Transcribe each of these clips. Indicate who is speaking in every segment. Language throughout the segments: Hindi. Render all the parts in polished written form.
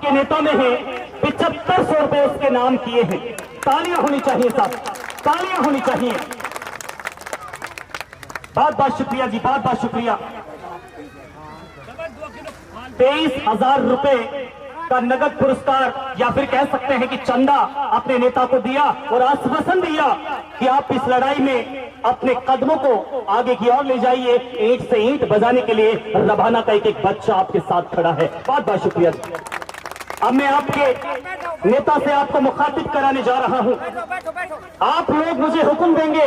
Speaker 1: के नेता में है 7500 रुपए उसके नाम किए हैं। तालियां होनी चाहिए साहब, तालियां होनी चाहिए। बहुत बहुत शुक्रिया जी, बहुत बहुत शुक्रिया। 23,000 रुपए का नगद पुरस्कार या फिर कह सकते हैं कि चंदा अपने नेता को दिया और आश्वासन दिया कि आप इस लड़ाई में अपने कदमों को आगे की ओर ले जाइए। ईंट से ईंट बजाने के लिए रबाना का एक एक बच्चा आपके साथ खड़ा है। बहुत बहुत शुक्रिया। अब मैं आपके नेता से आपको मुखातिब कराने जा रहा हूं। आप लोग मुझे हुक्म देंगे,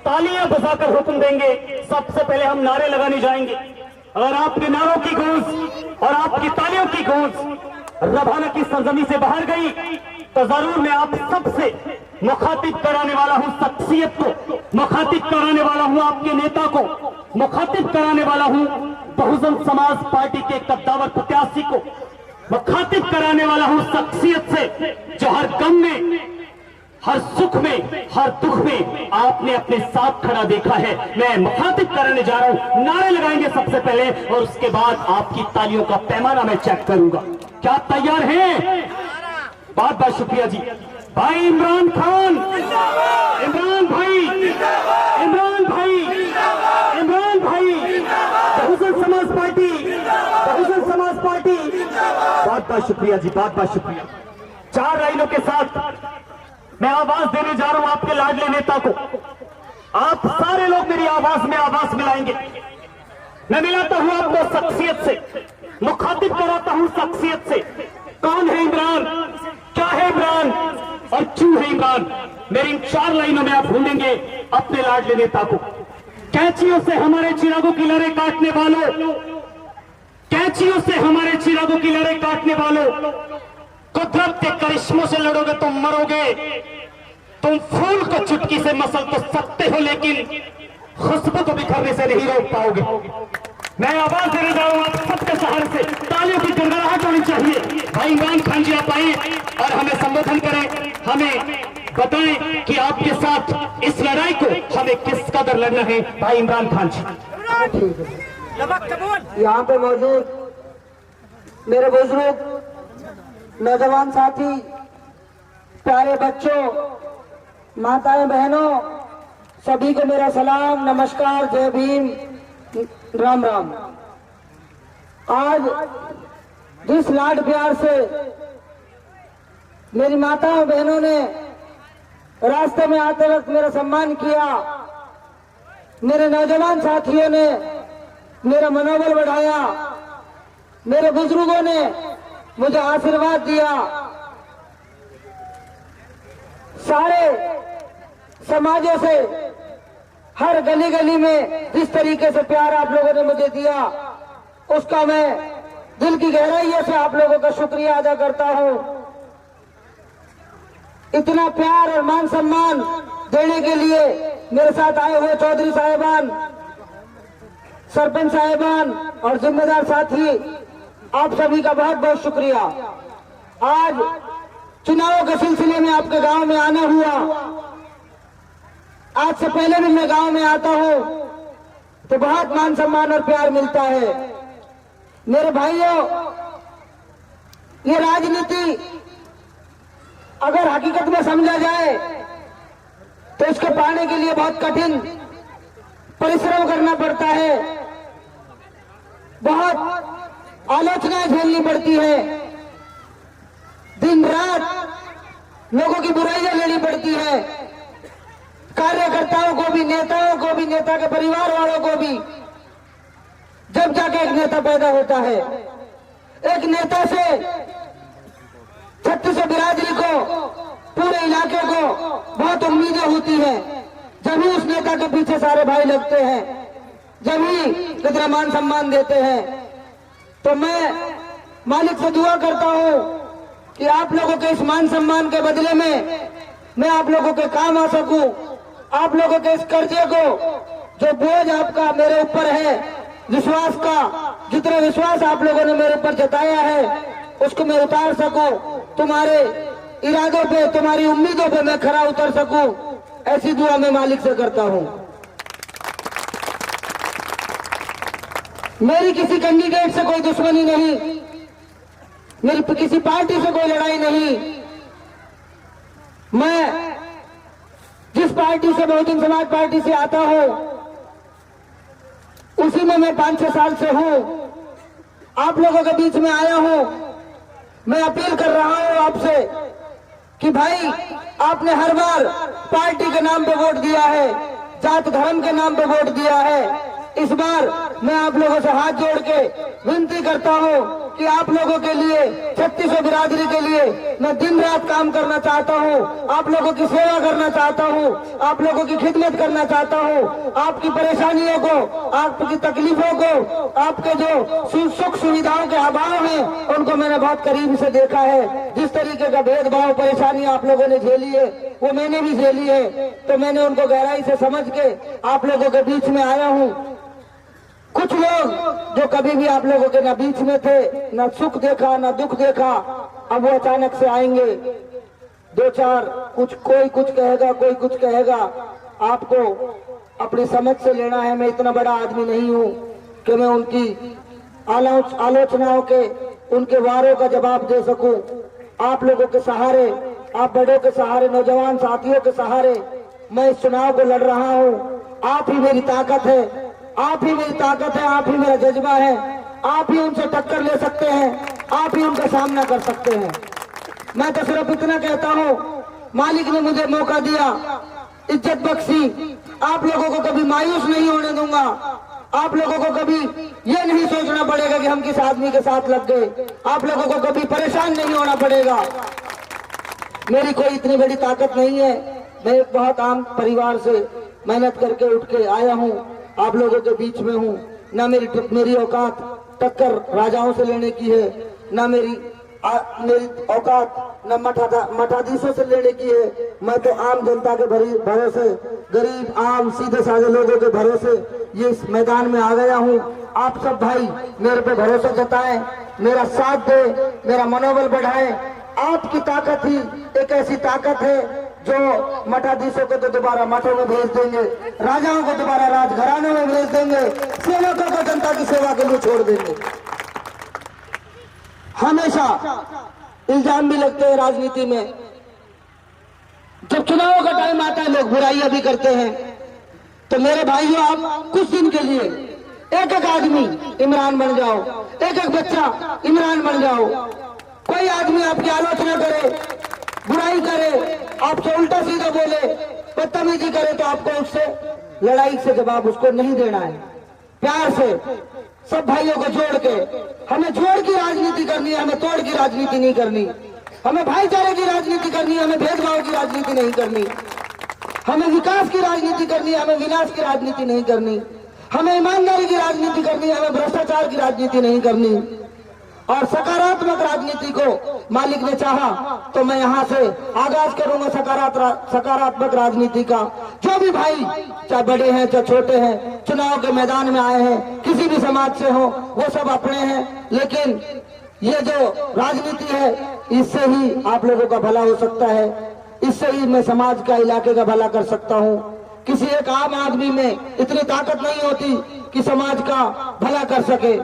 Speaker 1: तालियां बजाकर हुक्म देंगे। सबसे पहले हम नारे लगाने जाएंगे। अगर आपके नारों की गूंज और आपकी तालियों की गूंज रबाना की सरजमी से बाहर गई तो जरूर मैं आप सबसे मुखातिब कराने वाला हूं शख्सियत को, मुखातिब कराने वाला हूं आपके नेता को, मुखातिब कराने वाला हूं बहुजन समाज पार्टी के कद्दावर प्रत्याशी को, मुखातिब कराने वाला हूं शख्सियत से जो हर गम में, हर सुख में, हर दुख में आपने अपने साथ खड़ा देखा है। मैं मुखातिब कराने जा रहा हूं। नारे लगाएंगे सबसे पहले और उसके बाद आपकी तालियों का पैमाना मैं चेक करूंगा। क्या तैयार हैं? बहुत बहुत शुक्रिया जी। भाई इमरान खान, इमरान भाई, इमरान भाई, इमरान भाई, बहुजन समाज पार्टी, बहुजन समाज पार्टी। बहुत बहुत शुक्रिया जी, बहुत बहुत शुक्रिया। 4 लाइनों के साथ मैं आवाज देने जा रहा हूं आपके लाडले नेता को। आप सारे लोग मेरी आवाज में आवाज मिलाएंगे। मैं मिलाता हूं आपको शख्सियत से, मुखातिब कराता हूं शख्सियत से। कौन है इमरान, क्या है इमरान और क्यों है इमरान? मेरी इन 4 लाइनों में आप ढूंढेंगे अपने लाडले नेता को। कैंचियों से हमारे चिरागों की लड़ाई काटने वालों, कैंचियों से हमारे चिरागों की लड़ाई काटने वालों, कुदरत के करिश्मों से लड़ोगे तुम मरोगे। तुम फूल को चुटकी से मसल तो सकते हो लेकिन खुशबू को बिखरने से नहीं रोक पाओगे। मैं आवाज देने जा रहा हूं आप सबके सहारे से। तालियों की गड़गड़ाहट होनी चाहिए। भाई इमरान खान जी आप आए और हमें संबोधन करें, हमें बताएं कि आपके साथ इस लड़ाई को हमें किस कदर लड़ना है। भाई इमरान खान जी।
Speaker 2: यहाँ पे मौजूद मेरे बुजुर्ग, नौजवान साथी, प्यारे बच्चों, माताएं, बहनों, सभी को मेरा सलाम, नमस्कार, जय भीम, राम राम। आज जिस लाड प्यार से मेरी माताओं बहनों ने रास्ते में आते वक्त मेरा सम्मान किया, मेरे नौजवान साथियों ने मेरा मनोबल बढ़ाया, मेरे बुजुर्गों ने मुझे आशीर्वाद दिया, सारे समाजों से हर गली गली में जिस तरीके से प्यार आप लोगों ने मुझे दिया उसका मैं दिल की गहराइयों से आप लोगों का शुक्रिया अदा करता हूं। इतना प्यार और मान सम्मान देने के लिए मेरे साथ आए हुए चौधरी साहिबान, सरपंच साहिबान और जिम्मेदार साथी, आप सभी का बहुत बहुत शुक्रिया। आज चुनावों के सिलसिले में आपके गांव में आना हुआ। आज से पहले भी मैं गांव में आता हूं तो बहुत मान सम्मान और प्यार मिलता है। मेरे भाइयों, ये राजनीति अगर हकीकत में समझा जाए तो इसको पाने के लिए बहुत कठिन परिश्रम करना पड़ता है, बहुत आलोचनाएं झेलनी पड़ती है, दिन रात लोगों की बुराइयां लेनी पड़ती है, कार्यकर्ताओं को भी, नेताओं को भी, नेता के परिवार वालों को भी, जब जाके एक नेता पैदा होता है। एक नेता से छत्तीसगढ़ बिरादरी को, पूरे इलाके को बहुत उम्मीदें होती हैं। जब ही उस नेता के पीछे सारे भाई लगते हैं, जब ही इतना मान सम्मान देते हैं। तो मैं मालिक से दुआ करता हूं कि आप लोगों के इस मान सम्मान के बदले में मैं आप लोगों के काम आ सकूं। आप लोगों के इस कर्जे को, जो बोझ आपका मेरे ऊपर है, विश्वास का, जितना विश्वास आप लोगों ने मेरे ऊपर जताया है उसको मैं उतार सकूं। तुम्हारे इरादों पे, तुम्हारी उम्मीदों पे मैं खरा उतर सकूं, ऐसी दुआ मैं मालिक से करता हूं। मेरी किसी कैंडिडेट से कोई दुश्मनी नहीं, मेरी किसी पार्टी से कोई लड़ाई नहीं। मैं जिस पार्टी से, बहुजन समाज पार्टी से आता हूं, उसी में मैं 5-6 साल से हूं। आप लोगों के बीच में आया हूं। मैं अपील कर रहा हूं आपसे कि भाई, आपने हर बार पार्टी के नाम पे वोट दिया है, जात धर्म के नाम पे वोट दिया है। इस बार मैं आप लोगों से हाथ जोड़ के विनती करता हूं कि आप लोगों के लिए, छत्तीसों बिरादरी के लिए मैं दिन रात काम करना चाहता हूं, आप लोगों की सेवा करना चाहता हूं, आप लोगों की खिदमत करना चाहता हूं। आपकी परेशानियों को, आपकी तकलीफों को, आपके जो सुख सुविधाओं के अभाव हैं, उनको मैंने बहुत करीब से देखा है। जिस तरीके का भेदभाव, परेशानी आप लोगों ने झेली है, वो मैंने भी झेली है। तो मैंने उनको गहराई से समझ के आप लोगों के बीच में आया हूं। कुछ लोग जो कभी भी आप लोगों के ना बीच में थे, ना सुख देखा ना दुख देखा, अब वो अचानक से आएंगे। 2-4 कोई कुछ कहेगा, कोई कुछ कहेगा। आपको अपनी समझ से लेना है। मैं इतना बड़ा आदमी नहीं हूं कि मैं उनकी आलोचनाओं के, उनके वारों का जवाब दे सकूं। आप लोगों के सहारे, आप बड़ों के सहारे, नौजवान साथियों के सहारे मैं इस चुनाव को लड़ रहा हूं। आप ही मेरी ताकत है, आप ही मेरी ताकत है, आप ही मेरा जज्बा है। आप ही उनसे टक्कर ले सकते हैं, आप ही उनका सामना कर सकते हैं। मैं तो सिर्फ इतना कहता हूं, मालिक ने मुझे मौका दिया, इज्जत बख्शी। आप लोगों को कभी मायूस नहीं होने दूंगा। आप लोगों को कभी ये नहीं सोचना पड़ेगा कि हम किस आदमी के साथ लग गए। आप लोगों को कभी परेशान नहीं होना पड़ेगा। मेरी कोई इतनी बड़ी ताकत नहीं है। मैं एक बहुत आम परिवार से मेहनत करके उठ के आया हूँ, आप लोगों के बीच में हूँ। ना मेरी औकात टक्कर राजाओं से लेने की है, ना मेरी औकात न मठाधीशों से लेने की है। मैं तो आम जनता के भरोसे, गरीब आम सीधे साधे लोगों के भरोसे ये इस मैदान में आ गया हूँ। आप सब भाई मेरे पे भरोसा जताएं, मेरा साथ दे, मेरा मनोबल बढ़ाएं। आपकी ताकत ही एक ऐसी ताकत है जो मठाधीशों को तो दोबारा मठों में भेज देंगे, राजाओं को दोबारा राजघरानों में भेज देंगे, सेवकों को जनता की सेवा के लिए छोड़ देंगे। हमेशा इल्जाम भी लगते हैं राजनीति में। जब चुनाव का टाइम आता है लोग बुराइयां भी करते हैं। तो मेरे भाइयों, आप कुछ दिन के लिए एक एक आदमी इमरान बन जाओ, एक एक बच्चा इमरान बन जाओ। कोई आदमी आपकी आलोचना करे, बुराई करे, आपसे उल्टा सीधा बोले, बदतमीजी करे, तो आपको उससे लड़ाई से जवाब उसको नहीं देना है। प्यार से सब भाइयों को जोड़ के, हमें जोड़ की राजनीति करनी है, हमें तोड़ की राजनीति नहीं करनी। हमें भाईचारे की राजनीति करनी है, हमें भेदभाव की राजनीति नहीं करनी। हमें विकास की राजनीति करनी है, हमें विनाश की राजनीति नहीं करनी। हमें ईमानदारी की राजनीति करनी है, हमें भ्रष्टाचार की राजनीति नहीं करनी। और सकारात्मक राजनीति को मालिक ने चाहा तो मैं यहाँ से आगाज करूंगा सकारात्मक राजनीति का। जो भी भाई, चाहे बड़े हैं चाहे छोटे हैं, चुनाव के मैदान में आए हैं, किसी भी समाज से हो, वो सब अपने हैं। लेकिन ये जो राजनीति है, इससे ही आप लोगों का भला हो सकता है, इससे ही मैं समाज का, इलाके का भला कर सकता हूँ। किसी एक आम आदमी में इतनी ताकत नहीं होती कि समाज का भला कर सके।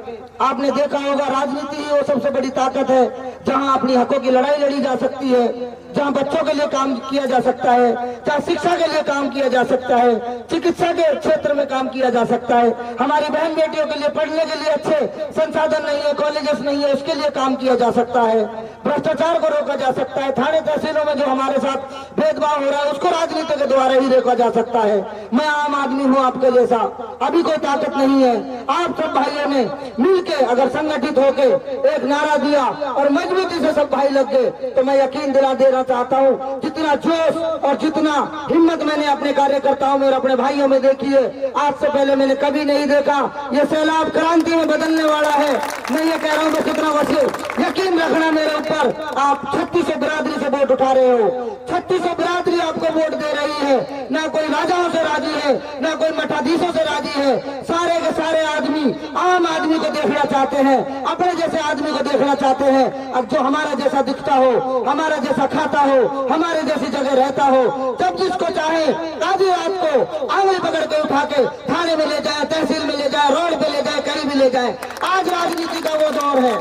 Speaker 2: आपने देखा होगा, राजनीति ही वो सबसे बड़ी ताकत है जहां अपनी हकों की लड़ाई लड़ी जा सकती है, जहां बच्चों के लिए काम किया जा सकता है, जहां शिक्षा के लिए काम किया जा सकता है, चिकित्सा के क्षेत्र में काम किया जा सकता है। हमारी बहन बेटियों के लिए पढ़ने के लिए अच्छे संसाधन नहीं है, कॉलेजेस नहीं है, उसके लिए काम किया जा सकता है। भ्रष्टाचार को रोका जा सकता है। थाने तहसीलों में जो हमारे साथ भेदभाव हो रहा है, उसको राजनीति के द्वारा ही रोका जा सकता है। मैं आम आदमी हूँ आपके जैसा, अभी कोई ताकत नहीं है। आप सब भाइयों ने मिलके अगर संगठित होके एक नारा दिया और मजबूती से सब भाई लग गए, तो मैं यकीन दिला देना चाहता हूँ, जितना जोश और जितना हिम्मत मैंने अपने कार्यकर्ताओं में और अपने भाइयों में देखी है, आज से पहले मैंने कभी नहीं देखा। ये सैलाब क्रांति में बदलने वाला है। मैं ये कह रहा हूँ कि कितना वसी यकीन रखना मेरे ऊपर। आप 3600 बिरादरी से वोट उठा रहे हो, 3600 बिरादरी आपको वोट दे रही है। ना कोई राजाओं से राजी है, ना कोई मठाधीशों से राजी है। सारे के सारे आदमी आम आदमी को देखना चाहते हैं, अपने जैसे आदमी को देखना चाहते हैं। अब जो हमारा जैसा दिखता हो, हमारा जैसा खाता हो, हमारे जैसी जगह रहता हो, जब जिसको चाहे आधी रात को आंगली पकड़ के उठा के थाने में ले जाए, तहसील में ले जाए, रोड पे ले जाए, कहीं भी ले जाए। आज राजनीति का वो दौर है।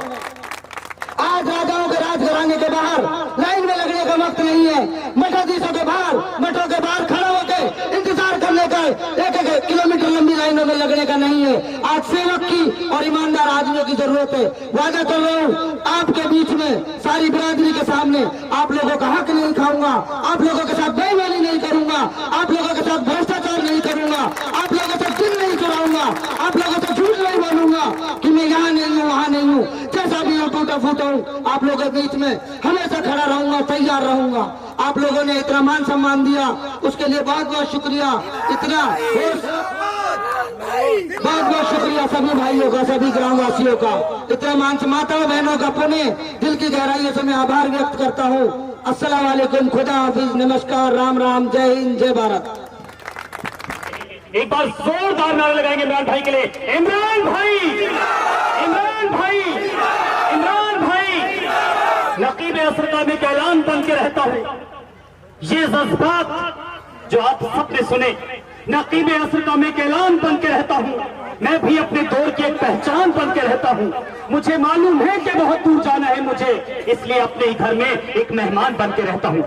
Speaker 2: आज राजाओं के राज घराने के बाहर लाइन में लगने का वक्त नहीं है। मठाधीशों के बाहर, मठों के बाहर खड़ा होकर इंतजार करने का, एक किलोमीटर लंबी लाइनों में लगने का नहीं है। आज सेवक की और ईमानदार आदमियों की जरूरत है। वादा कर रहा हूँ आपके बीच में, सारी बिरादरी के सामने, आप लोगों का हक नहीं खाऊंगा, आप लोगों के साथ बेईमानी नहीं करूंगा, आप लोगों के साथ भ्रष्टाचार नहीं करूंगा, आप लोगों से दिल नहीं चुराऊंगा, आप लोगों से झूठ नहीं बोलूंगा कि मैं यहाँ नहीं हूँ, वहाँ नहीं हूँ। जैसा भी हूँ, टूटा फूटा हूँ, आप लोगों के बीच में हमेशा खड़ा रहूंगा, तैयार रहूंगा। आप लोगों ने इतना मान सम्मान दिया, उसके लिए बहुत बहुत शुक्रिया। इतना बहुत बहुत शुक्रिया सभी भाइयों का, सभी ग्रामवासियों का। इतना मान, माताओं बहनों का पुनः दिल की गहराइयों से मैं आभार व्यक्त करता हूँ। अस्सलाम वालेकुम, खुदा हाफिज, नमस्कार, राम राम, जय हिंद, जय भारत।
Speaker 1: एक बार जोरदार नारे लगाएंगे इमरान भाई के लिए। इमरान भाई, इमरान भाई, इमरान भाई। नकीब असरका में ऐलान बन के रहता हूँ, ये जज्बात जो आप सबने सुने, नकीब असरका में ऐलान बन के रहता हूँ। मैं भी अपने दौर की एक पहचान बन के रहता हूँ। मुझे मालूम है कि बहुत दूर जाना है मुझे, इसलिए अपने ही घर में एक मेहमान बन के रहता हूँ।